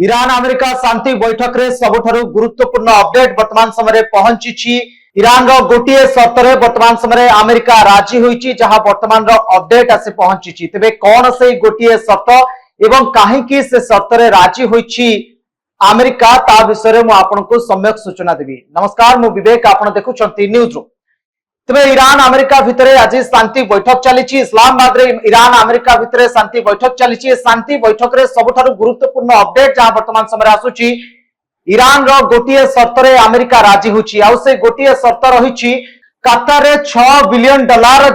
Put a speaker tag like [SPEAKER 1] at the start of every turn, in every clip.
[SPEAKER 1] Iran America शांति बैठक रे सबुठारु गुरुत्वपूर्ण update वर्तमान समय पहुंची। ईरान रो गोटे सर्त रे वर्तमान समय अमेरिका राजी होईची, जहां वर्तमान रो अपडेट आसे पहुंची। तेबे कौन से गोटे सर्त एवं काहेकि से सर्त रे राजी होईची अमेरिका ता विषय में आपनको सम्यक सूचना देवी। नमस्कार, मु विवेक, आपण देखुछंती न्यूज रूम। तेबे ईरान अमेरिका भितरे आज शांति बैठक चली। इस्लामाबाद रे ईरान अमेरिका भितरे शांति बैठक चली। शांति बैठक रे सबुठारु गुरुत्वपूर्ण अपडेट जहां वर्तमान समय आसुची, ईरान रो गोटे सर्त रे अमेरिका राजी होची। आ से गोटे सर्त रहिची कतर रे $6 बिलियन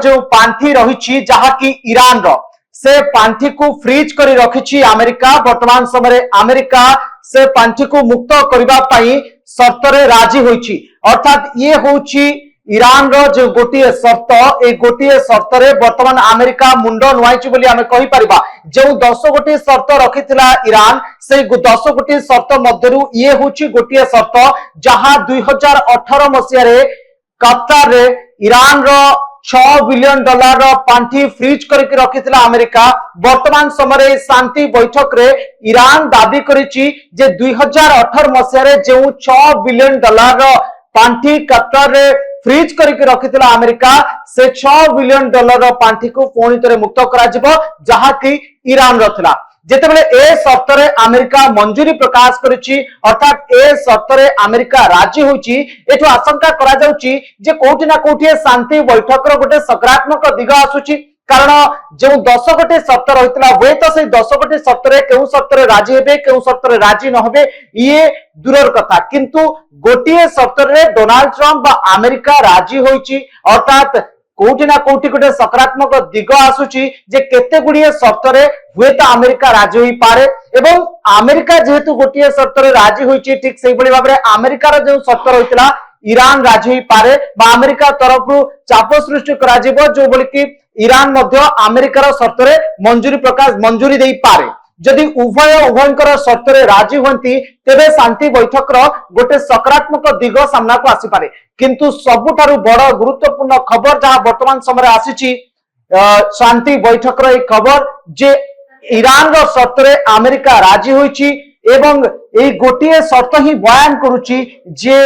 [SPEAKER 1] जो पांठी रहिची, जहा कि ईरान रो से पांठी को फ्रीज करी रखिची अमेरिका। वर्तमान समय अमेरिका से पांठी को मुक्त करबा पई सर्त रे राजी होईची। अर्थात ये होची ईरान रो जो गोटे सर्त, ए गोटे सर्त रे वर्तमान अमेरिका मुंड नुआइची बोली आमे कहि परिबा। जो 10 गोटे सर्त रखिथिला ईरान, से 10 गोटे सर्त मध्यरु ये होची गोटे सर्त, जहां 2018 मसिया रे कतर रे ईरान रो $6 बिलियन रो पांठी फ्रीज करके रखिथिला अमेरिका। वर्तमान समय शांति बैठक रे ईरान दाबी करिची जे 2018 मसिया रे जो $6 बिलियन रो पांठी कतर रे फ्रीज करके रखिथिला अमेरिका, से $6 बिलियन रो पांठी को पुणी थे मुक्त करा, जहा कि ईरान रथिला। जेतेबेले ए सर्त रे अमेरिका मंजूरी प्रकाश करिछि, अर्थात ए सर्त रे अमेरिका राजी होछि। एठो आशंका करा जाउछि जे कोठी ना कोठी शांति बैठक रो गोटे सकारात्मक दिग आसुछि। कारण जो 10 गोटे सर्त रहितला, वे तो से 10 गोटे सर्त रे केउ सर्त रे राजी हेबे, केउ सर्त रे राजी न हेबे ये दूरर कथा, किंतु गोटे सर्त रे डोनाल्ड ट्रम्प बा अमेरिका राजी होइछि। अर्थात कोठी ना कोठी गोटे सकारात्मक दिग आसुछि जे केते गुडिये सर्त रे हुए तो अमेरिका राजी होई पारे। एवं अमेरिका जेहेतु गोटे सर्त रे राजी होइछि, ठीक सेहि बळी भाबरे अमेरिका रो जो सर्त रहितला ईरान राजी होई पारे बा अमेरिका तरफरु चाप सृष्टि करा जिवो, जो बोली कि ईरान मध्य अमेरिकार सर्त रे मंजूरी दे पारे। जदि उभयंकर सर्त रे राजी होती, तेबे शांति बैठक रो गोटे सकारात्मक दिग सामना को आसी पारे। किंतु सबुठारु बड़ गुरुत्वपूर्ण खबर जहां वर्तमान समय आसीची शांति बैठक रो एक खबर जे ईरान रो सर्त रे अमेरिका राजी होईची। एवं ए गोटे सर्त ही बयान करूची जे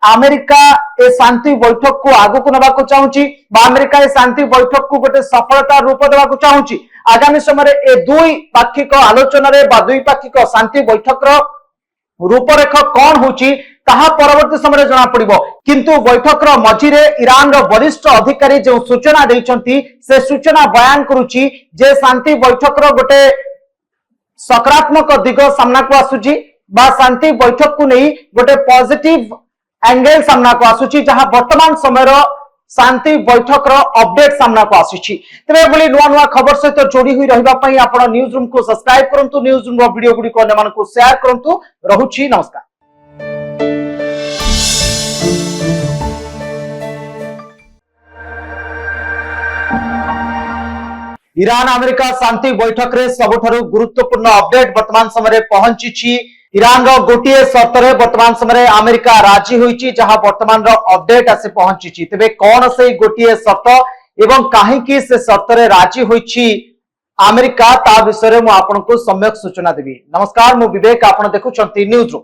[SPEAKER 1] अमेरिका ए शांति बैठक को आगु को नबा को चाहूची, बा अमेरिका ए शांति बैठक को गोटे सफलता रूप देवा को चाहूची। आगामी समय ए दुई पाक्षिक आलोचना रे बा दुई पाक्षिक शांति बैठक रो रूपरेख कौन होची ताहा परवर्ती समय जना पड़िबो। किंतु बैठक रो मझिरे ईरान रो वरिष्ठ अधिकारी जो सूचना दैछंती, से सूचना बयान करूची जे शांति बैठक रो गोटे सकारात्मक दिग सामना को आसुची, बा शांति बैठक को नहीं गोटे पॉजिटिव एंगल सामना को आसुची, जहां वर्तमान समय शांति बैठक रो अपडेट सामना को आसुची। तबे बोली नुआ नुआ खबर सहित जोड़ी हुई रहिबा पई आपण न्यूज रूम को सब्सक्राइब करंतु, न्यूज रूम रो वीडियो गुडी को अन्य को शेयर करंतु। रहुची, नमस्कार। ईरान अमेरिका शांति बैठक रे सबुठारु गुरुत्वपूर्ण अपडेट वर्तमान समय पहुंची। ईरान रो गोटे सर्त रे वर्तमान समय अमेरिका राजी होईची, जहां वर्तमान रो अपडेट आसे पहुंची। तेबे कौन से गोटे सर्त एवं काहेकि से सर्त रे राजी होईची अमेरिका ता विषय में आपनको सम्यक सूचना देवी। नमस्कार, मु विवेक, आपण देखुछंती न्यूज रूम।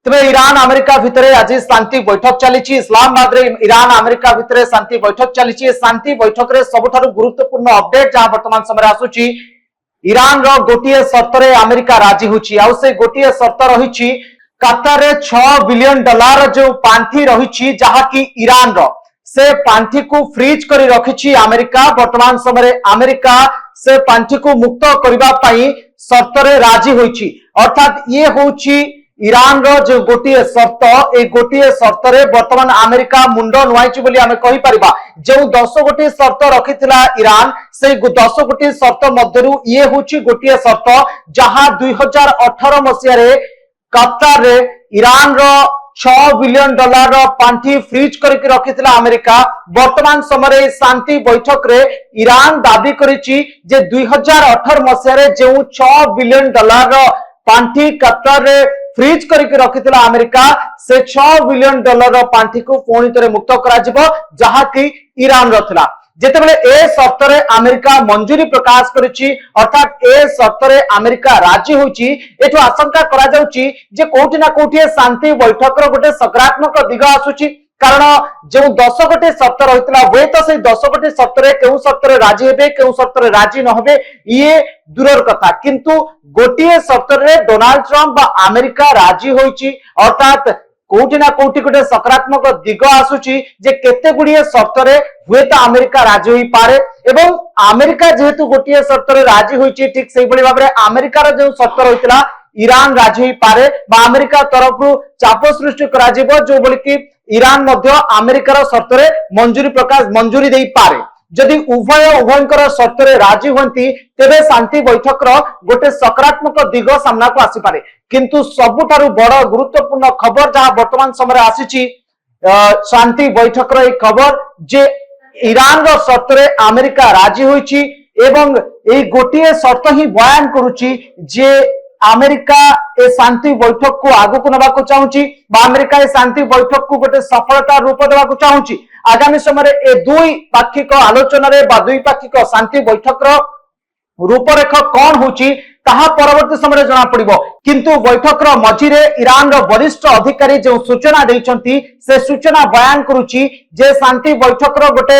[SPEAKER 1] तेबे ईरान अमेरिका भितरे आज शांति बैठक चली। इस्लामाबाद रे ईरान अमेरिका भितरे शांति बैठक चली। शांति बैठक रे सबुठारु गुरुत्वपूर्ण अपडेट जहां वर्तमान समय आसुची, ईरान रो गोटे सर्त रे अमेरिका राजी होची। आ से गोटे सर्त रहिची कतर रे $6 बिलियन जो पांठी रहिची, जहा कि ईरान रो से पांठी को फ्रीज करी रखिची अमेरिका। वर्तमान समय अमेरिका से पांठी को मुक्त करबा पई सर्त रे राजी होईची। अर्थात ये होची ईरान रो जो गोटे सर्त, ए गोटे सर्त रे वर्तमान अमेरिका मुंड नुआइची बोली आमे कहि परिबा। जो 10 गोटे सर्त रखिथिला ईरान, से 10 गोटे सर्त मध्यरु ये होची गोटे सर्त, जहां 2018 मसिया रे कतर रे ईरान रो $6 बिलियन रो पांठी फ्रीज करके रखिथिला अमेरिका। वर्तमान समय शांति बैठक रे ईरान दाबी करिछि जे 2018 मसिया रे जो $6 बिलियन रो पांठी कतर रे फ्रीज करके रखिथिला अमेरिका, से $6 बिलियन रो पांठी को पुणी थे मुक्त करा, जहा कि ईरान रथिला। যেতেবেলে এ সর্তরে আমেরিকা মঞ্জুরি প্রকাশ করেছি অর্থাৎ এ সর্তরে আমেরিকা রাজি হয়েছি এঠু আশঙ্কা করা যাচ্ছে যে কোটি না কোটি শান্তি বৈঠকর গোটে সকারাত্মক দিগ আসুচি কারণ যে 10 গোটি সর্ত রহিতলা হুয়ে তো সেই 10 গোটি সর্তরে কেউ সর্তরে রাজি হবে কেউ সর্তরে রাজি নহবে ইয়ে দূরের কথা কিন্তু গোটিয়ে সর্তরে ডোনাল্ড ট্রাম্প বা আমেরিকা রাজি হয়েছি অর্থাৎ কোটি না কোটি গোটে সকারাত্মক দিগ আসুচি যে কেতে গুড়িয়ে সর্তরে হুয়ে তো আমেরিকা রাজি হই পারে এবং আমেরিকা যেহেতু গোটিয়ে সর্তরে রাজি হয়েছে ঠিক সেইভাবে ভাবে আমেরিকার যে সর্ত রহিতলা ইরান রাজি হই পারে বা আমেরিকা তরফরু চাপ সৃষ্টি করা যাব যে বলি কি ইরান মধ্য আমেরিকার সর্তরে মঞ্জুরি দেই পারে যদি উভয়ঙ্কর সর্তরে রাজি হন্তি তেবে শান্তি বৈঠকর গোটে সকারাত্মক দিগ সামনাকু আসিপারে কিন্তু ସବୁଠାରୁ বড় গুরুত্বপূর্ণ খবর যাহা বর্তমান সময়ে আসিছি শান্তি বৈঠকর এই খবর যে ইরান সর্তরে আমেরিকা রাজি হয়েছি এবং এই গোটিয়ে সর্ত হি বয়ান করুছি যে আমেরিকা এ শান্তি বৈঠক কু আগুকু নেবাকু চাহুছি বা আমেরিকা এ শান্তি বৈঠক কু গোটে সফলতার রূপ দেবাকু চাহুছি আগামী সময়ে এ দুই পাক্ষিক আলোচনারে বা দুই পাক্ষিক শান্তি বৈঠকর রূপরেখ কণ হচ্ছে তাহা পরবর্তী সময় জনা পড়িব কিন্তু বৈঠকর মঝিরে ইরানর বরিষ্ঠ অধিকারী যে সূচনা দেইছন্তি সে সূচনা বয়ান করুছি যে শান্তি বৈঠকর গোটে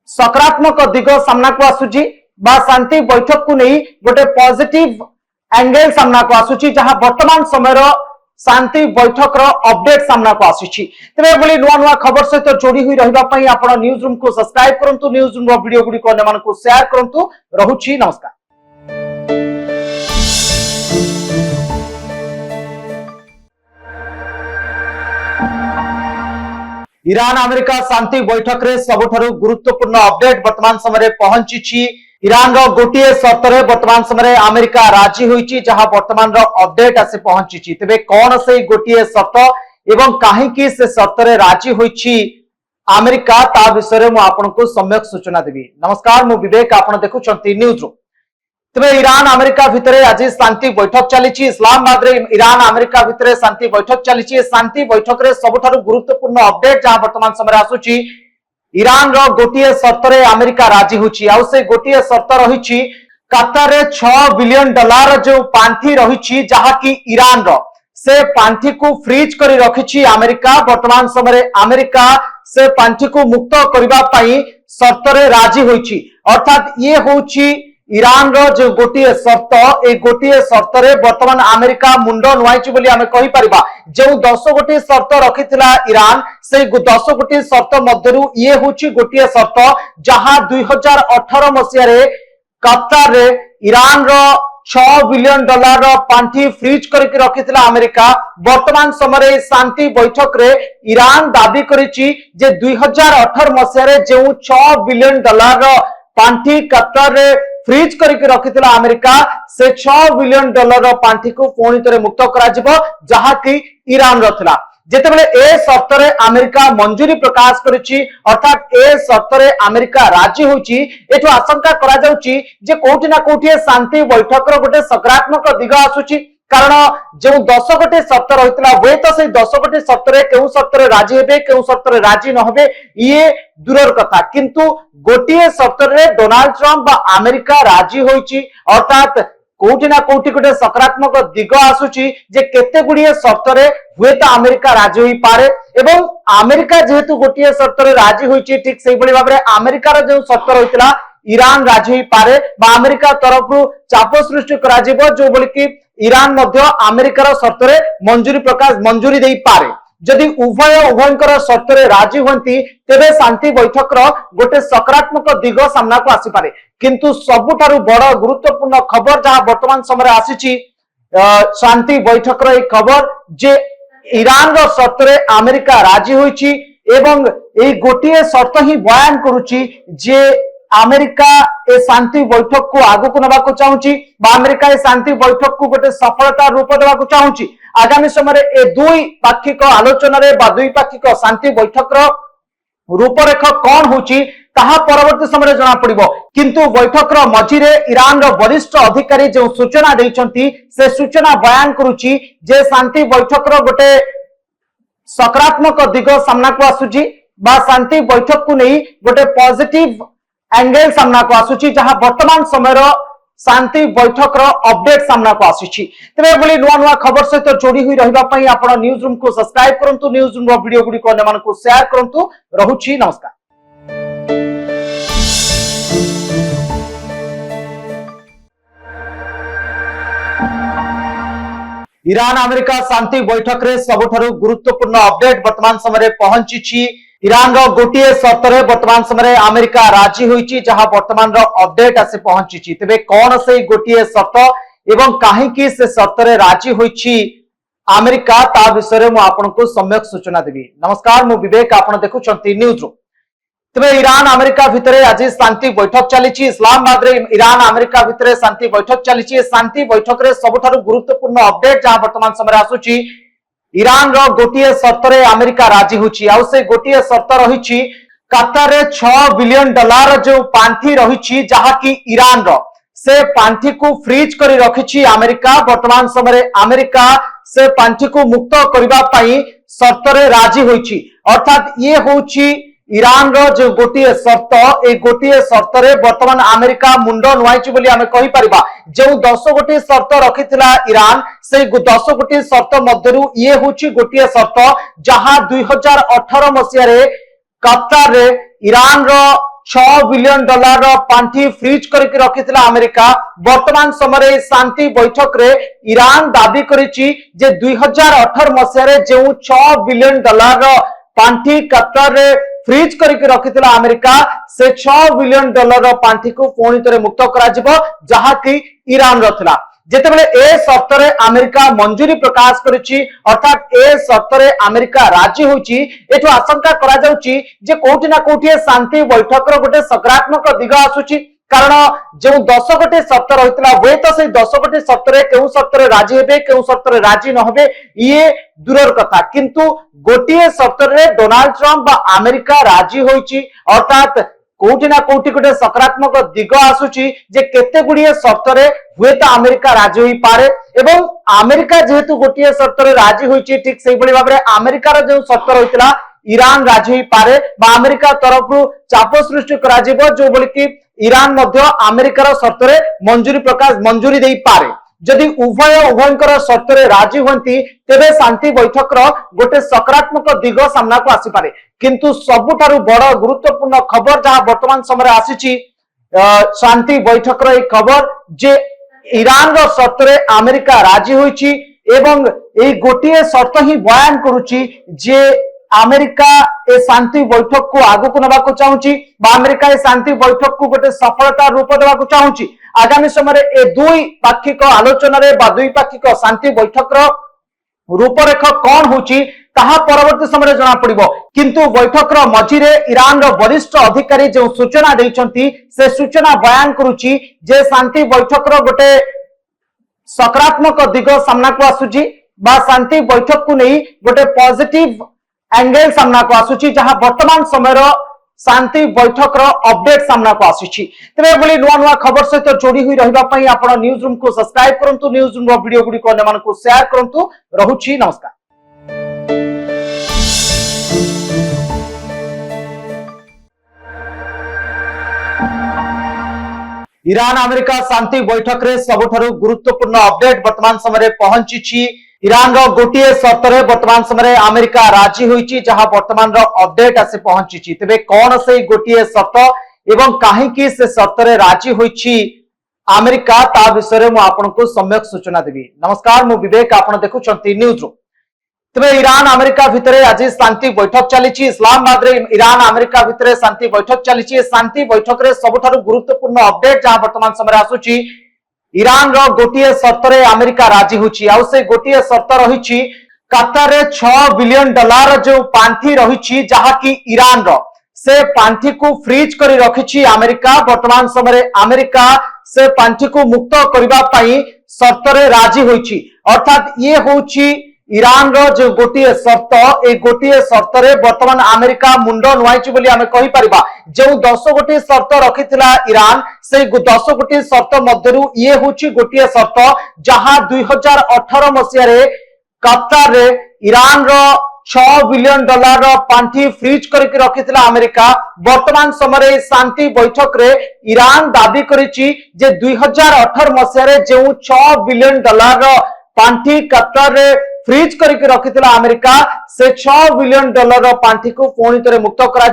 [SPEAKER 1] সকারাত্মক দিগ সামনাকু আসুচি বা শান্তি বৈঠক কু নেই গোটে পজিটিভ एंगल सामना को आसुची जहां वर्तमान समय शांति बैठक अपडेट सामना को आसुची तेरे बोली नुआ नुआ खबर सहित जोड़ी हुई रहिबा पई आपण न्यूज रूम को सब्सक्राइब करंतु न्यूज रूम रो वीडियो गुडी को ने को शेयर करंतु रहुची नमस्कार। ईरान अमेरिका शांति बैठक रे सबुठारु गुरुत्वपूर्ण अपडेट वर्तमान समय पहुंची ईरान गोटे सर्तरे वर्तमान समय अमेरिका राजी होईची जहां वर्तमान अपडेट आसे पहुंची तेबे कौन से गोटे सर्त एवं कहीं से सर्तरे राजी होईची अमेरिका ता विषय मु आपनको सम्यक सूचना देबी। नमस्कार मु विवेक आपण देखुछंती न्यूज रूम। तेबे ईरान अमेरिका भितरे आज शांति बैठक चली इस्लामाबाद रे ईरान अमेरिका भितरे शांति बैठक चली शांति बैठक रे सबुठारु गुरुत्वपूर्ण अपडेट जहां वर्तमान समय आसुची ईरान रो गोटे सर्तरे अमेरिका राजी होची आउ से गोटे सर्त रही कतार रे $6 बिलियन जो पांठी रही जहा कि ईरान रो से पांठी को फ्रीज करी रखिछि अमेरिका वर्तमान समय अमेरिका से पांठी को मुक्त करबा पई सर्तरे राजी होईछि अर्थात ये होची ईरान रो जो गोटे सर्त ए गोटे सर्तरे वर्तमान अमेरिका मुंड नुआइछि बोली आमे कहि परिबा जो 10 गोटे सर्त रखिथिला ईरान से 10 गोटे सर्त मध्यरु ये होची गोटे सर्त जहां 2018 मसिया रे कतार रे ईरान रो $6 बिलियन रो पांठी फ्रीज करके रखिथिला अमेरिका वर्तमान समय शांति बैठक रे ईरान दाबी करिछि जे 2018 मसिया रे जो $6 बिलियन रो पांठी कतार रे फ्रीज करके रखिथिला अमेरिका से $6 बिलियन रो पांठी को पुणी थे मुक्त करा जहा कि ईरान रथिला जेतेबेले ए सर्तरे अमेरिका मंजूरी प्रकाश करिछि अर्थात ए सर्तरे अमेरिका राजी होछि एठो आशंका करा जाउछि जे कोठी ना कोठी शांति बैठक गोटे सकारात्मक दिग आसुछि कारण जो 10 गोटे सर्त रहितला हुए तो से 10 गोटे सर्तरे केउ सर्तरे राजी हेबे केउ सर्तरे राजी न हेबे ये दूरर कथा किंतु गोटिए सर्तरे डोनाल्ड ट्रम्प बा अमेरिका राजी होइछि अर्थात कोठी ना कोठी गोटे सकारात्मक दिग आसुछि जे केते गुडिए सर्तरे हुए तो अमेरिका राजी होई पारे एवं अमेरिका जेहेतु गोटिए सर्तरे राजी होइछि ठीक सेहि बळी भाबरे अमेरिकार जो सर्त रहितला ईरान राजी होई पारे बा अमेरिका तरफरु चाप सृष्टि करा जिवो जो बोली कि ईरान मध्य अमेरिकार सर्तरे मंजूरी देई पारे जदि उभयंकर सर्तरे राजी होंती तेबे शांति बैठक गोटे सकारात्मक दिग सामना को आसी पारे किंतु सबुठारु बड़ गुरुत्वपूर्ण खबर जहां वर्तमान समय आसीची शांति बैठक रो खबर जे ईरान रो सर्तरे अमेरिका राजी होईची एवं ए गोटिए सर्त ही बयान करूची जे अमेरिका ए शांति बैठक को आगु को नबाको चाहूची बा अमेरिका ए शांति बैठक को गोटे सफलता रूप देबाको चाहूची आगामी समय ए दुई पाक्षिक आलोचना रे बा दुई पाक्षिक शांति बैठक रूपरेख कौन होची ताहा परवर्ती समय जना पड़िबो किंतु बैठक मझिरे ईरान रो वरिष्ठ अधिकारी जो सूचना देइछंती से सूचना बयान करूची जे शांति बैठक रो गोटे सकारात्मक दिग सामना को आसुची बा शांति बैठक को नहीं गोटे पॉजिटिव एंगल सामना को आसुची जहां वर्तमान समय शांति बैठक अपडेट सामना को आसुची तेरे बोली नुआ नुआ खबर सहित जोड़ी हुई रहिबा पई आपण न्यूज रूम को सब्सक्राइब करंतु न्यूज रूम रो वीडियो गुडी को अन्य मानकु शेयर करंतु रहुची नमस्कार। ईरान अमेरिका शांति बैठक रे सबुठारु गुरुत्वपूर्ण अपडेट वर्तमान समय पहुंची ईरान गोटे सर्त वर्तमान समय अमेरिका राजी होईची जहां वर्तमान अपडेट आसे पहुंची तेबे कौन से गोटे सर्त एवं कहीं से सर्त राजी होईची अमेरिका ता विषय में आपको सम्यक सूचना देवी। नमस्कार मु विवेक आपण देखुछंती न्यूज रूम। तेबे ईरान अमेरिका भितरे आज शांति बैठक चली इस्लामाबाद रे ईरान अमेरिका भितरे शांति बैठक चली शांति बैठक रे सबुठारु गुरुत्वपूर्ण अपडेट जहां वर्तमान समय आसुची ईरान रो गोटे सर्त अमेरिका राजी होची आ से गोटे सर्त रही कतार रे $6 बिलियन जो पांठी रही जहा कि ईरान रो से पांठी को फ्रीज करी रखिछि अमेरिका वर्तमान समय अमेरिका से पांठी को मुक्त करबा पई सर्त रे राजी होईछि अर्थात ये होची ईरान रो जो गोटे सर्त ए गोटे सर्त रे वर्तमान अमेरिका मुंड नुआइछि बोली आमे कहि परिबा जो 10 गोटे सर्त रखिथिला ईरान से 10 गोटे सर्त मध्यरु ये होछि गोटे सर्त जहां 2018 मसिया रे कतार रे ईरान रो $6 बिलियन पांठी फ्रीज करके रखिथिला अमेरिका वर्तमान समय शांति बैठक रे ईरान दाबी करिछि जे 2018 मसिया रे जो $6 बिलियन पांठी कतार रे फ्रीज करके रखिथिला अमेरिका से $6 बिलियन पांठी को पुणी थे मुक्त करा जहा कि ईरान रथिला जेतेबेले ए सर्त रे अमेरिका मंजूरी प्रकाश करिछि अर्थात ए सर्त रे अमेरिका राजी होछि एठो आशंका करा जाउछि जे कोठी ना कोठी शांति बैठक रो गोटे सकारात्मक दिग आसुछि कारण जो 10 गोटे सर्त रहितला वे तो से 10 गोटे सर्त रे केउ सर्त रे राजी हेबे केउ सर्त रे राजी न हेबे ये दूरर कथा किंतु गोटे सर्त रे डोनाल्ड ट्रम्प बा अमेरिका राजी होइछि अर्थात कोठी ना कोठी गोटे सकारात्मक दिग आसुछि जे केते गुडिये सर्त रे हुए तो अमेरिका राजी होई पारे एवं अमेरिका जेहेतु गोटे सर्त रे राजी होइछि ठीक सेहि बळी भाबरे अमेरिका रो जो सर्त रहितला ईरान राजी होई पारे बा अमेरिका तरफरु चाप सृष्टि करा जिवो जो बोली कि ईरान मध्य अमेरिकार सर्त रे मंजूरी दे पारे जदि उभयंकर सर्त रे राजी होती तेबे शांति बैठक रो गोटे सकारात्मक दिग सामना को आसी पारे किंतु सबुठारु बड़ गुरुत्वपूर्ण खबर जहां वर्तमान समय आसीची शांति बैठक रो एक खबर जे ईरान रो सर्त रे अमेरिका राजी होईची एवं ए गोटे सर्त ही बयान करूची जे अमेरिका ए शांति बैठक को आगु को नबा को चाहूची बा अमेरिका ए शांति बैठक को गोटे सफलता रूप देबा को चाहूची आगामी समय ए दुई पाक्षिक आलोचना रे बा दुई पाक्षिक शांति बैठक रो रूपरेख कौन होची ताहा परवर्ती समय जना पड़िबो किंतु बैठक रो मझिरे ईरान रो वरिष्ठ अधिकारी जो सूचना दैछंती से सूचना बयान करूची जे शांति बैठक रो गोटे सकारात्मक दिग सामना को आसुची बा शांति बैठक को नहीं गोटे पॉजिटिव एंगल सामना को आसुची जहां वर्तमान समय शांति बैठक अपडेट सामना को आसुची तेरे बोली नुआ नुआ खबर सहित जोड़ी हुई रहिबा पई आपण न्यूज रूम को सब्सक्राइब करंतु न्यूज रूम रो वीडियो गुडी को अन्य मानकु शेयर करंतु रहुची नमस्कार। ईरान अमेरिका शांति बैठक रे सबुठारु गुरुत्वपूर्ण अपडेट वर्तमान समय पहुंची ईरान गोटे सर्त वर्तमान समय अमेरिका राजी होईची जहां वर्तमान अपडेट आसे पहुंची तेबे कौन से गोटे सर्त एवं कहीं से सर्त राजी होईची अमेरिका ता विषय में आपको सम्यक सूचना देवी। नमस्कार मु विवेक आपण देखुछंती न्यूज रूम। तेबे ईरान अमेरिका भितरे आज शांति बैठक चली इस्लामाबाद रे ईरान अमेरिका भितरे शांति बैठक चली शांति बैठक रे सबुठारु गुरुत्वपूर्ण अपडेट जहां वर्तमान समय आसुची ईरान रो गोटे सर्त अमेरिका राजी होची आ से गोटे सर्त रही कतार रे $6 बिलियन जो पांठी रही जहा कि ईरान रो से पांठी को फ्रीज करी रखिछि अमेरिका वर्तमान समय अमेरिका से पांठी को मुक्त करबा पई सर्त रे राजी होईछि अर्थात ये होची ईरान रो जो गोटे सर्त ए गोटे सर्त रे वर्तमान अमेरिका मुंड नुआइछि बोली आमे कहि परिबा जो 10 गोटे सर्त रखिथिला ईरान से 10 गोटे सर्त मध्यरु ये होछि गोटे सर्त जहां 2018 मसिया रे कतार रे ईरान रो $6 बिलियन पांठि फ्रीज करके रखिथिला अमेरिका वर्तमान समय शांति बैठक रे ईरान दाबी करिछि जे 2018 मसिया रे जे $6 बिलियन पांठि कतर रे फ्रीज करके रखिथिला अमेरिका से $6 बिलियन पांठि को पुणी थे मुक्त करा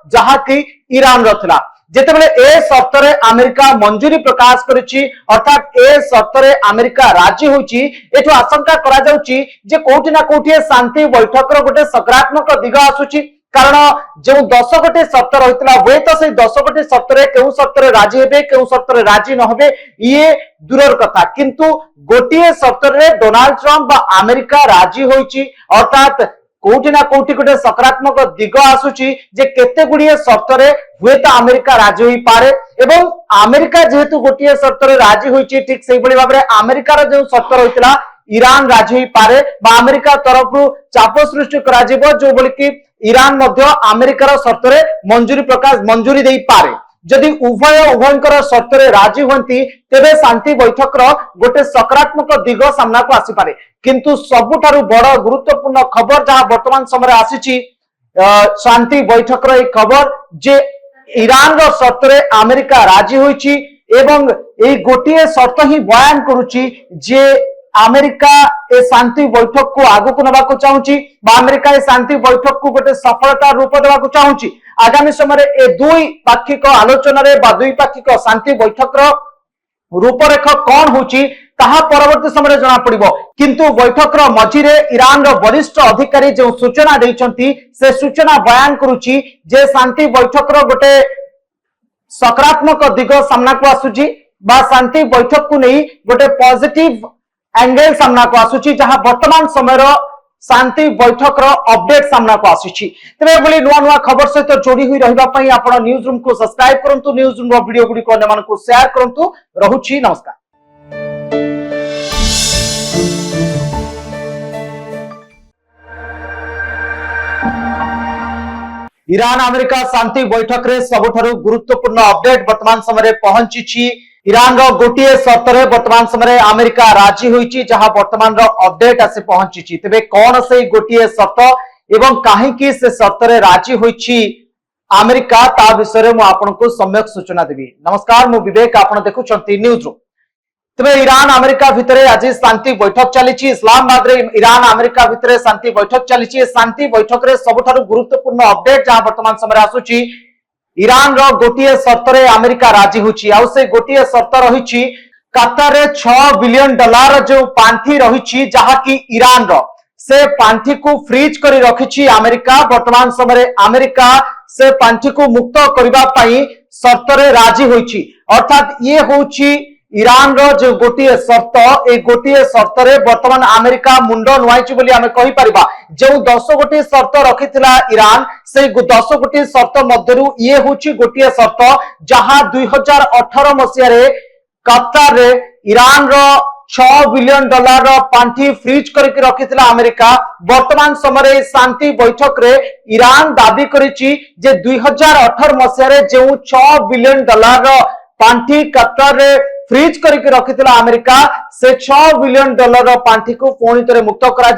[SPEAKER 1] जहा कि ईरान रथिला जेतेबेले ए शर्त रे अमेरिका मंजूरी प्रकाश करिछि अर्थात ए शर्त रे अमेरिका राजी होछि एठो आशंका करा जाउछि जे कोठी ना कोठी शांति बैठक रो गोटे सकारात्मक दिग आसुछि कारण जो 10 गोटे शर्त रहितला वे तो से 10 गोटे शर्त रे केउ शर्त रे राजी हेबे केउ शर्त रे राजी न हेबे ये दूरर कथा किंतु गोटिए शर्त रे डोनाल्ड ट्रम्प बा अमेरिका राजी होइछि अर्थात कोठी ना कोठी गोटे सकारात्मक दिग आसुची जे केते गुड़िए शर्त रे हुए तो अमेरिका राजी होई पारे एवं अमेरिका जेहेतु गोटिए शर्त रे राजी होइछि ठीक सेहि बळी भाबरे अमेरिकार जो शर्त रहितला ईरान राजी होई पारे बा अमेरिका तरफरु चाप सृष्टि करा जिवो जो बोली कि ईरान मध्य अमेरिकार शर्त रे मंजूरी देई पारे जदि उभयंकर शर्त रे राजी होंती तेबे शांति बैठक रो गोटे सकारात्मक दिग सामना को आसी पारे किंतु सबुठारु बड़ गुरुत्वपूर्ण खबर जहां वर्तमान समय आसीची शांति बैठक रो एक खबर जे ईरान रो शर्त रे अमेरिका राजी होईची एवं ए गोटिए शर्त ही बयान करूची जे अमेरिका ए शांति बैठक को आगु को नबा को चाहूची बा अमेरिका ए शांति बैठक को गोटे सफलता रूप देबा को चाहूची आगामी समय ए दुई पाक्षिक आलोचना रे बा दुई पाक्षिक शांति बैठक रो रूपरेख कौन होची ताहा परवर्ती समय जना पड़िबो किंतु बैठक रो मझिरे ईरान रो वरिष्ठ अधिकारी जो सूचना दैछंती से सूचना बयान करूची जे शांति बैठक रो गोटे सकारात्मक दिग सामना को आसुची बा शांति बैठक को नहीं गोटे पॉजिटिव एंगल सामना को आसुची जहां वर्तमान समय रो शांति बैठक रो अपडेट सामना को आसुची तबे बोली नुवा नुवा खबर सहित जोड़ी हुई रहबा पई आपण न्यूज रूम को सब्सक्राइब करंतु न्यूज रूम रो वीडियो गुडी को नेमान को शेयर करंतु रहुची नमस्कार। ईरान अमेरिका शांति बैठक रे सबुठारु गुरुत्वपूर्ण अपडेट वर्तमान समय पहुंची ईरान रो गोटिए शर्त रे वर्तमान समय अमेरिका राजी होईची जहां वर्तमान रो अपडेट आसे पहुंची तबे कौन से गोटिए शर्त एवं काहे की से शर्त रे राजी होईची अमेरिका ता विषय रे मु आपन को सम्यक सूचना देबी। नमस्कार मु विवेक आपन देखुछंती न्यूज रूम तबे ईरान अमेरिका भितरे आज शांति बैठक चलीची इस्लामाबाद रे ईरान अमेरिका भितरे शांति बैठक चलीची शांति बैठक रे सबुठारु गुरुत्वपूर्ण अपडेट जहां वर्तमान समय आसुची ईरान रो गोटिए शर्त रे अमेरिका राजी होची आ से गोटिए शर्त रहिची कतर रे $6 बिलियन जो पांठी रहिची जहा कि ईरान रो से पांठी को फ्रीज करी रखिची अमेरिका वर्तमान समय अमेरिका से पांठी को मुक्त करबा पई शर्त रे राजी होईची अर्थात ये होची ईरान रो जो गोटिए शर्त ए गोटिए शर्त रे वर्तमान अमेरिका मुंडो नुआइची बोली हमें कहि परिबा जो 10 गोटी शर्त रखिथिला ईरान से 10 गोटी शर्त मध्यरु ये होची गोटिए शर्त जहां 2018 मसिया रे कतर रे ईरान रो $6 बिलियन पांठी फ्रीज करके रखिथिला अमेरिका वर्तमान समय शांति बैठक रे ईरान दाबी करिछि जे 2018 मसिया रे जो $6 बिलियन पांठी कतर रे फ्रीज करके रखिथिला अमेरिका से $6 बिलियन पांठी को पुणी थे मुक्त करा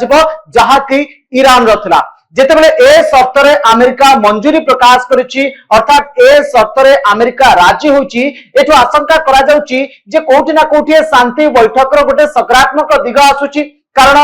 [SPEAKER 1] जहा कि ईरान रथिला जेतेबेले ए शर्त रे अमेरिका मंजूरी प्रकाश करिछि अर्थात ए शर्त रे अमेरिका राजी होछि एठो आशंका करा जाउछि जे कोठी ना कोठी शांति बैठक रो गोटे सकारात्मक दिग आसुछि कारण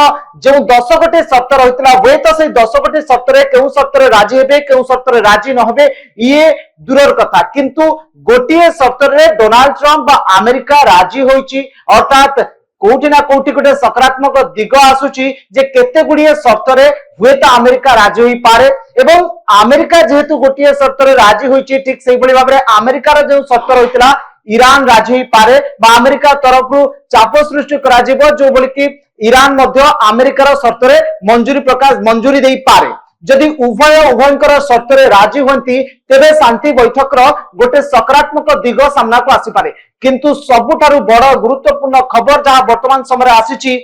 [SPEAKER 1] जो 10 गोटे शर्त रहितला वे तो से 10 गोटे शर्त रे केउ शर्त रे राजी हेबे केउ शर्त रे राजी न हेबे ये दूरर कथा किंतु गोटिए शर्त रे डोनाल्ड ट्रम्प बा अमेरिका राजी होइछि अर्थात कोठी ना कोठी गोटे सकारात्मक दिग आसुची जे केते गुड़िए शर्त रे हुए तो अमेरिका राजी होई पारे एवं अमेरिका जेहेतु गोटिए शर्त रे राजी होइछि ठीक सेहि बळी भाबरे अमेरिकार जो शर्त रहितला ईरान राजी होई पारे बा अमेरिका तरफरु चाप सृष्टि करा जिवो जो बोली कि ईरान मध्य अमेरिकार शर्त रे मंजूरी देई पारे जदि उभयंकर शर्त रे राजी होंती तेबे शांति बैठक रो गोटे सकारात्मक दिग सामना को आसी पारे किंतु सबुठारु बड़ गुरुत्वपूर्ण खबर जहां वर्तमान समय आसीची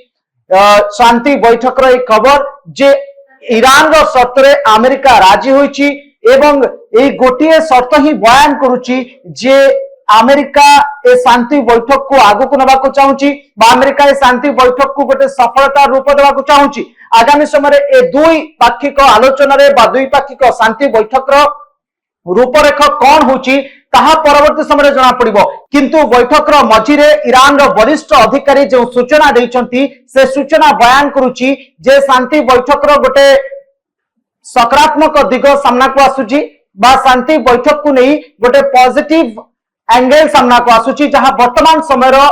[SPEAKER 1] शांति बैठक रो एक खबर जे ईरान रो शर्त रे अमेरिका राजी होईची एवं ए गोटिए शर्त ही बयान करूची जे अमेरिका ए शांति बैठक को आगु को नबाको चाहूची बा अमेरिका ए शांति बैठक को गोटे सफलता रूप देबाको चाहूची आगामी समय ए दुई पाक्षिक आलोचना रे बा दुई पाक्षिक शांति बैठक रो रूपरेख कौन होची ताहा परवर्ती समय जना पड़िबो किंतु बैठक रो मझिरे ईरान रो वरिष्ठ अधिकारी जो सूचना दैछंती से सूचना बयान करूची जे शांति बैठक रो गोटे सकारात्मक दिग सामना को आसुची बा शांति बैठक को नहीं गोटे पॉजिटिव एंगल सामना को आसुची जहां वर्तमान समय रो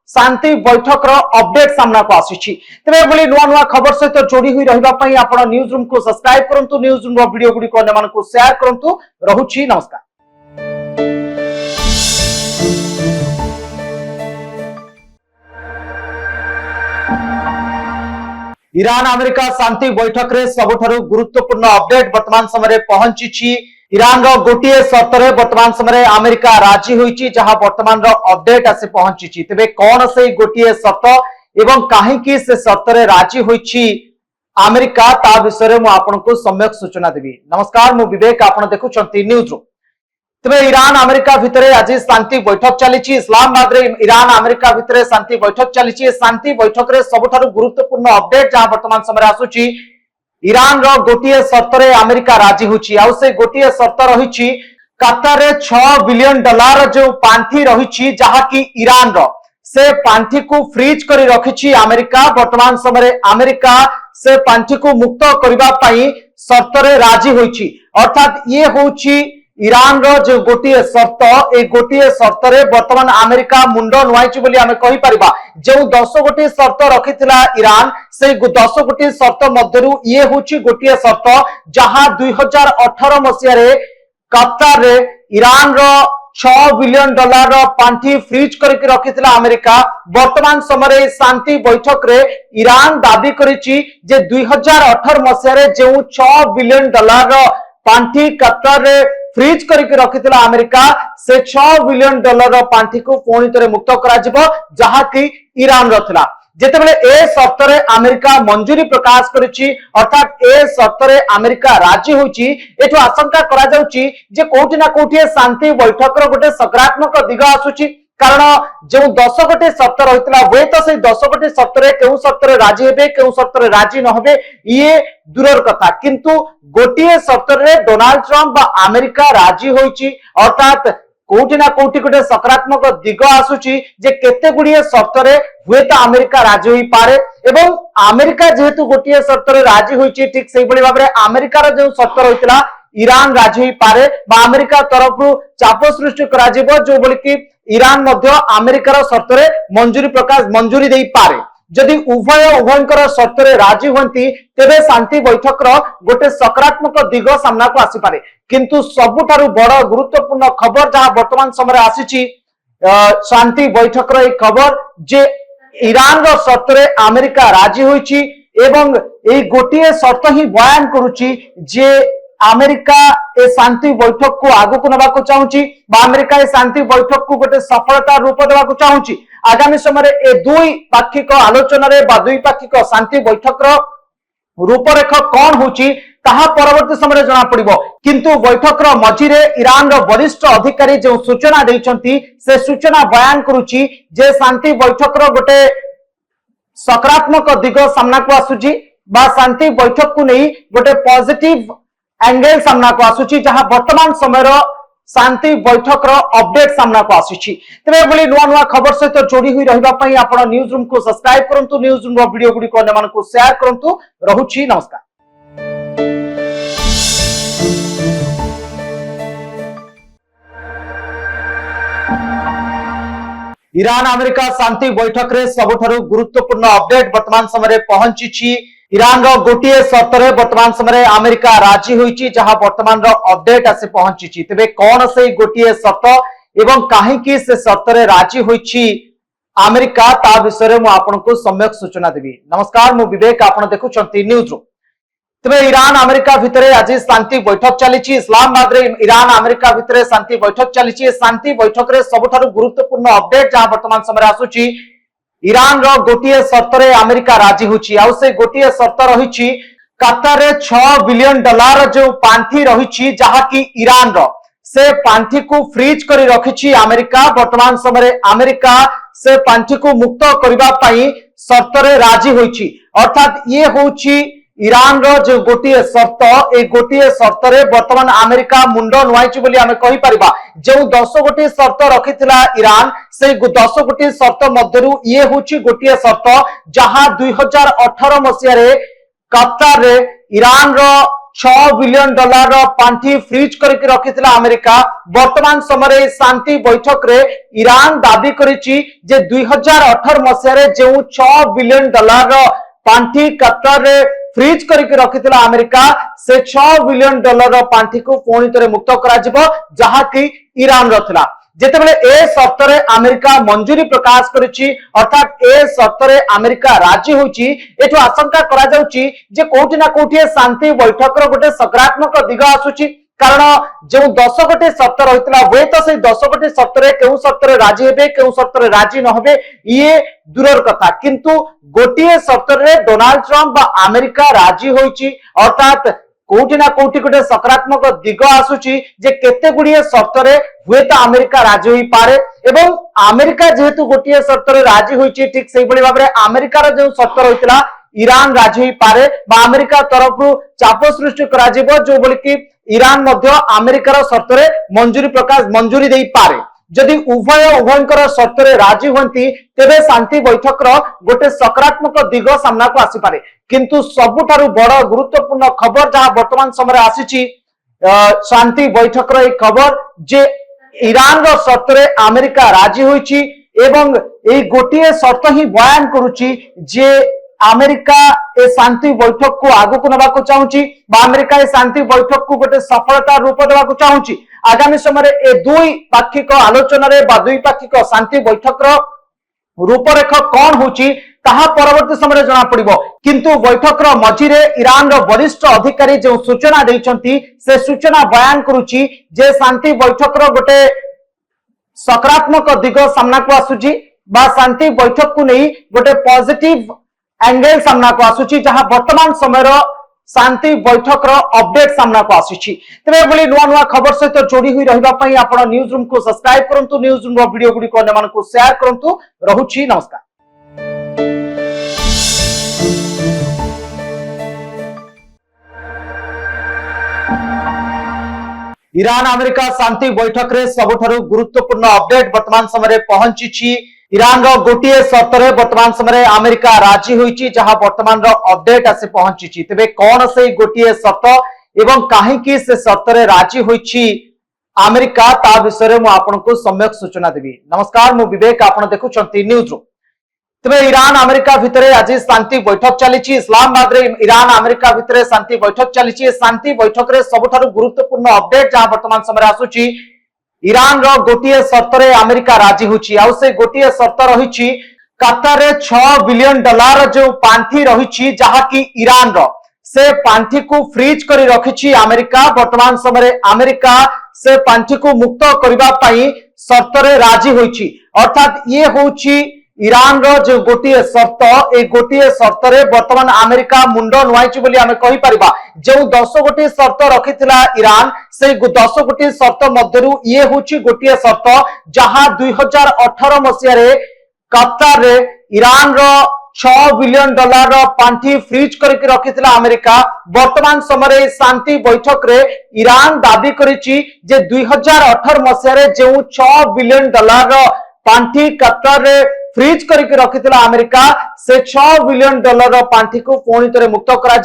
[SPEAKER 1] शांति बैठक रो अपडेट सामना को आसुची तबे बोली नुआ नुआ खबर सहित जोड़ी हुई रहिबा पई आपण न्यूज रूम को सब्सक्राइब करंतु न्यूज रूम रो वीडियो गुडी को मन को शेयर करंतु रहुची नमस्कार। ईरान अमेरिका शांति बैठक रे सबुठारु गुरुत्वपूर्ण अपडेट वर्तमान समय पहुंची ईरान रो गोटे शर्त रे वर्तमान समय अमेरिका राजी होईची जहां वर्तमान रो अपडेट आसे पहुंची तबे कौन से गोटे शर्त एवं काहेकि से शर्त रे राजी होईची अमेरिका ता विषय रे मु आपनको सम्यक सूचना देबी। नमस्कार मु विवेक आपण देखुछंती न्यूज रूम। तबे ईरान अमेरिका भितरे आज शांति बैठक चली इस्लामाबाद रे ईरान अमेरिका भितरे शांति बैठक चली शांति बैठक रे सबुठारु गुरुत्वपूर्ण अपडेट जहां वर्तमान समय आसुची ईरान रो गोटे शर्त रे अमेरिका राजी होची आ से गोटे शर्त रहिची कतर रे $6 बिलियन जो पांठी रहिची जहा कि ईरान रो से पांठी को फ्रीज करी रखिची अमेरिका वर्तमान समय अमेरिका से पांठी को मुक्त करबा पई शर्त रे राजी होईची अर्थात ये होची ईरान रो जो गोटे शर्त ए गोटे शर्त रे वर्तमान अमेरिका मुंड नुआइची बोली आमे कहि परिबा जो 10 गोटे शर्त रखिथिला ईरान से 10 गोटे शर्त मध्यरु ये होची गोटे शर्त जहां 2018 मसिया रे कतर रे ईरान रो $6 बिलियन रो पांठी फ्रीज करके रखिथिला अमेरिका वर्तमान समय शांति बैठक रे ईरान दाबी करिची जे 2018 मसिया रे जो $6 बिलियन रो पांठी कतर रे फ्रीज करके रखिथिला अमेरिका से $6 बिलियन रो पांठी को पुणी तरे मुक्त करा जिवो जहा कि ईरान रथिला जेतेबेले ए शर्त रे अमेरिका मंजूरी प्रकाश करिछि अर्थात ए शर्त रे अमेरिका राजी होछि एठो आशंका करा जाउछि जे कोठी ना कोठी शांति बैठक रो गोटे सकारात्मक दिग आसुछि कारण जो 10 गोटे शर्त रहितला वे तो से 10 गोटे शर्त रे केउ शर्त रे राजी हेबे केउ शर्त रे राजी न होबे ये दूरर कथा किंतु गोटिए शर्त रे डोनाल्ड ट्रम्प बा अमेरिका राजी होइछि अर्थात कोठी ना कोठी गोटे सकारात्मक दिग आसुछि जे केते गुडिए शर्त रे हुए तो अमेरिका राजी होई पारे एवं अमेरिका जेहेतु गोटिए शर्त रे राजी होइछि ठीक सेहि बळी भाबरे अमेरिका रो जो शर्त रहितला ईरान राजी होई पारे बा अमेरिका तरफरु चाप सृष्टि करा जिवो जो बोली कि ईरान मध्य अमेरिकार शर्त रे मंजूरी दे पारे जदि उभयंकर शर्त रे राजी होती तेबे शांति बैठक रो गोटे सकारात्मक दिग सामना को आसी पारे किंतु सबुठारु बड़ गुरुत्वपूर्ण खबर जहां वर्तमान समय आसीची शांति बैठक रो एक खबर जे ईरान रो शर्त रे अमेरिका राजी होईची एवं ए गोटिए शर्त ही बयान करूची जे अमेरिका ए शांति बैठक को आगु को नबाको चाहूची बा अमेरिका ए शांति बैठक को गोटे सफलता रूप देबाको चाहूची आगामी समय ए दुई पाक्षिक आलोचना रे बा दुई पाक्षिक शांति बैठक रो रूपरेख कौन होची ताहा परवर्ती समय जना पड़िबो किंतु बैठक रो मझिरे ईरान रो वरिष्ठ अधिकारी जो सूचना दैछंती से सूचना बयान करूची जे शांति बैठक रो गोटे सकारात्मक दिग सामना को आसुची बा शांति बैठक को नहीं गोटे पॉजिटिव एंगल सामना को आसुची जहां वर्तमान समय शांति बैठक रो अपडेट सामना को आसुची तबे बोली नुआ नुआ खबर सहित जोड़ी हुई रहिबा पई आपण न्यूज रूम को सब्सक्राइब करंतु न्यूज रूम रो वीडियो गुडी को मन को शेयर करंतु रहुची नमस्कार। ईरान अमेरिका शांति बैठक रे सबुठारु गुरुत्वपूर्ण अपडेट वर्तमान समय पहुंची ईरान रो गोटे शर्त रे वर्तमान समय अमेरिका राजी होईची जहां वर्तमान रो अपडेट आसे पहुंची तबे कौन से गोटे शर्त एवं काहेकि से शर्त रे राजी होईची अमेरिका ता विषय रे मु आपनको सम्यक सूचना देबी। नमस्कार मु विवेक आपण देखुछंती न्यूज रूम। तबे ईरान अमेरिका भितरे आज शांति बैठक चली इस्लामाबाद रे ईरान अमेरिका भितरे शांति बैठक चली शांति बैठक रे सबुठारु गुरुत्वपूर्ण अपडेट जहां वर्तमान समय आसुची ईरान रो गोटे शर्त रे अमेरिका राजी होची आ से गोटे शर्त रहिची कतर रे $6 बिलियन जो पांठी रहिची जहा कि ईरान रो से पांठी को फ्रीज करी रखिछि अमेरिका। वर्तमान समय अमेरिका से पांठी को मुक्त करबा पई शर्त रे राजी होइछि। अर्थात ये होछि ईरान रो जो गोटिए शर्त, ए गोटिए शर्त रे वर्तमान अमेरिका मुंड नुआइछि बोली आमे कहि परिबा। जो 10 गोटी शर्त रखिथिला ईरान, से 10 गोटी शर्त मध्यरु ये होछि गोटिए शर्त जहां 2018 मसिया रे कतार रे ईरान रो $6 बिलियन पांठी फ्रीज करके रखिथिला अमेरिका। वर्तमान समय शांति बैठक रे ईरान दाबी करिछि जे 2018 मसिया रे जो $6 बिलियन पांठी कतार रे फ्रीज करके रखिथिला अमेरिका, से $6 बिलियन पांठी को पुणी थे मुक्त करा जहा कि ईरान रथिला। जेतेबेले ए शर्त रे अमेरिका मंजूरी प्रकाश करिछि, अर्थात ए शर्त रे अमेरिका राजी होछि, एठो आशंका करा जाउछि जे कोठी ना कोठी शांति बैठक रो गोटे सकारात्मक दिग आसुछि। कारण जो 10 गोटी शर्त रहितला वे तो से 10 गोटी शर्त रे केउ शर्त रे राजी हेबे केउ शर्त रे राजी न हेबे ये दूरर कथा, किंतु गोटिए शर्त रे डोनाल्ड ट्रम्प बा अमेरिका राजी होइछि। अर्थात कोठी ना कोठी गोटे सकारात्मक दिग आसुछि जे केते गुडिए शर्त रे हुए तो अमेरिका राजी होई पारे। एवं अमेरिका जेहेतु गोटिए शर्त रे राजी होइछि, ठीक सेहि बळी भाबरे अमेरिकार जो शर्त रहितला ईरान राजी होई पारे बा अमेरिका तरफरु चाप सृष्टि करा जिवो जो बोली कि ईरान मध्य अमेरिकार शर्त रे मंजूरी देई पारे। जदि उभयंकर शर्त रे राजी होंती तेबे शांति बैठक रो गोटे सकारात्मक दिग सामना को आसी पारे। किंतु सबुठारु बड़ गुरुत्वपूर्ण खबर जहां वर्तमान समय आसीची शांति बैठक रो एक खबर जे ईरान रो शर्त रे अमेरिका राजी होईची एवं ए गोटिए शर्त ही बयान करूची जे अमेरिका ए शांति बैठक को आगु को नबा को चाहूची बा अमेरिका ए शांति बैठक को गोटे सफलता रूप देवा को चाहूची। आगामी समय ए दुई पाक्षिक आलोचना रे बा दुई पाक्षिक शांति बैठक रो रूपरेख कौन होची ताहा परवर्ती समय जना पड़िबो। किंतु बैठक रो मझिरे ईरान रो वरिष्ठ अधिकारी जो सूचना दैछंती से सूचना बयान करूची जे शांति बैठक रो गोटे सकारात्मक दिग सामना को आसुची बा शांति बैठक को नहीं गोटे पॉजिटिव एंगल सामना को आसुची जहां वर्तमान समय शांति बैठक रो अपडेट सामना को आसुची। तबे बोली नुआ नुआ खबर सहित जोड़ी हुई रहिबा पई आपण न्यूज रूम को सब्सक्राइब करंतु, न्यूज रूम रो वीडियो गुडी को नेमान को शेयर करंतु। रहुची नमस्कार। ईरान अमेरिका शांति बैठक रे सबुठारु गुरुत्वपूर्ण अपडेट वर्तमान समय पहुंची। ईरान रो गोटिए शर्त रे वर्तमान समय अमेरिका राजी होइछि जहां वर्तमान रो अपडेट आसे पहुंची। तबे कौन से गोटिए शर्त एवं काहे कि से शर्त रे राजी होइछि अमेरिका ता विषय रे मु आपनको सम्यक सूचना देबी। नमस्कार, मु विवेक, आपण देखुछंती न्यूज रूम। तबे ईरान अमेरिका भितरे आज शांति बैठक चलीछि। इस्लामाबाद रे ईरान अमेरिका भितरे शांति बैठक चलीछि। शांति बैठक रे सबुठारु गुरुत्वपूर्ण अपडेट जहां वर्तमान समय आसुछि ईरान रो गोटिए शर्त रे अमेरिका राजी होछि। आ से गोटिए शर्त रहिछि कतार रे $6 बिलियन जो पांठी रहिछि जहा कि ईरान रो से पांठी को फ्रीज करी रखिछि अमेरिका। वर्तमान समय अमेरिका से पांठी को मुक्त करबा पई शर्त रे राजी होइछि। अर्थात ये होछि ईरान रो जो गोटिए शर्त, ए गोटिए शर्त रे वर्तमान अमेरिका मुंड नुआइछि बोली आमे कहि परिबा। जो 10 गोटी शर्त रखिथिला ईरान, से 10 गोटी शर्त मध्यरु ये होछि गोटिए शर्त जहां 2018 मसिया रे कतार रे ईरान रो $6 बिलियन पांठी फ्रीज करके रखिथिला अमेरिका। वर्तमान समय शांति बैठक रे ईरान दाबी करिछि जे 2018 मसिया रे जो $6 बिलियन पांठी कतार रे फ्रीज करके रखिथिला अमेरिका, से $6 बिलियन पांठी को पुणी थे मुक्त करा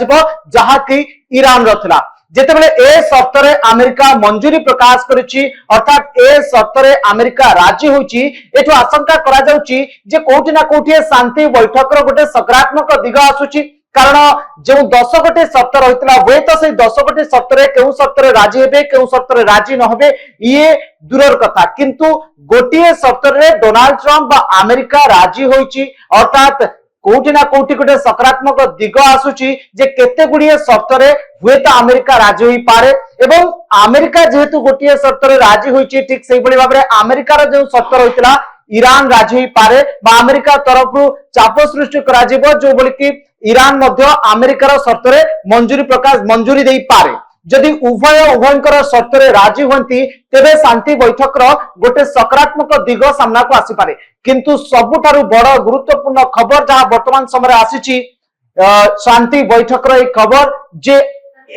[SPEAKER 1] जहा कि ईरान रथिला। जेतेबेले ए शर्त रे अमेरिका मंजूरी प्रकाश करिछि, अर्थात ए शर्त रे अमेरिका राजी होइछि, एठो आशंका करा जाउछि जे कोठी ना कोठी शांति बैठक रो गोटे सकारात्मक दिग आसुछि। कारण जो 10 गोटी शर्त रहितला वे तो से 10 गोटी शर्त रे केउ शर्त रे राजी हेबे केउ शर्त रे राजी न हेबे ये दूरर कथा, किंतु गोटिए शर्त रे डोनाल्ड ट्रम्प बा अमेरिका राजी होइछि। अर्थात कोठी ना कोठी गोटे सकारात्मक दिग आसुछि जे केते गुडिए शर्त रे हुए तो अमेरिका राजी होई पारे। एवं अमेरिका जेहेतु गोटिए शर्त रे राजी होइछि, ठीक सेहि बळी भाबरे अमेरिकार जो शर्त रहितला ईरान राजी होई पारे बा अमेरिका तरफरु चाप सृष्टि करा जिवो जो बोली कि ईरान मध्य अमेरिकार शर्त रे मंजूरी देई पारे। जदि उभय उभयंकर शर्त राजी हुंती तेबे शांति बैठक गोटे सकारात्मक दिग सामना को आसी पारे। किंतु सबुठारु बड़ गुरुत्वपूर्ण खबर जहां वर्तमान समय आसीची शांति बैठक खबर जे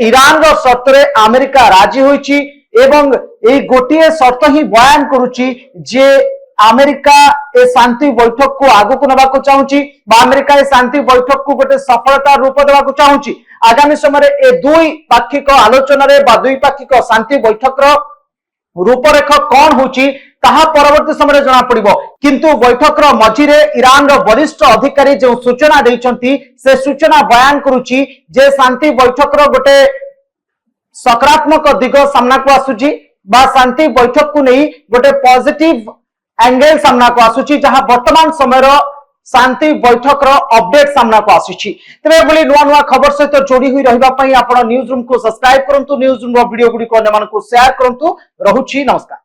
[SPEAKER 1] ईरान शर्त अमेरिका राजी होईची एवं ए गोटे शर्त ही बयान करुची जे अमेरिका ए शांति बैठक को आगु को नबा को चाहूची बा अमेरिका ए शांति बैठक को गोटे सफलता रूप देवा को चाहूची। आगामी समय ए दुई पाक्षिक आलोचना रे बा दुई पाक्षिक शांति बैठक रूपरेख कौन होची ताहा परवर्ती समय जना पड़िबो। किंतु बैठक मझिरे ईरान वरिष्ठ अधिकारी जो सूचना देइछंती से सूचना बयान करुची जे शांति बैठक गोटे सकारात्मक दिग सामना को आसुची बा शांति बैठक को नहीं गोटे पॉजिटिव एंगल सामना को आसुची जहां वर्तमान समय शांति बैठक अपडेट सामना को आसुची। तेरे बोली नुआ नुआ खबर सहित जोड़ी हुई रहिबा पई आपण न्यूज रूम को सब्सक्राइब करंतु न्यूज रूम वीडियो गुडी को अन्य मानको शेयर करंतु। रहुची नमस्कार।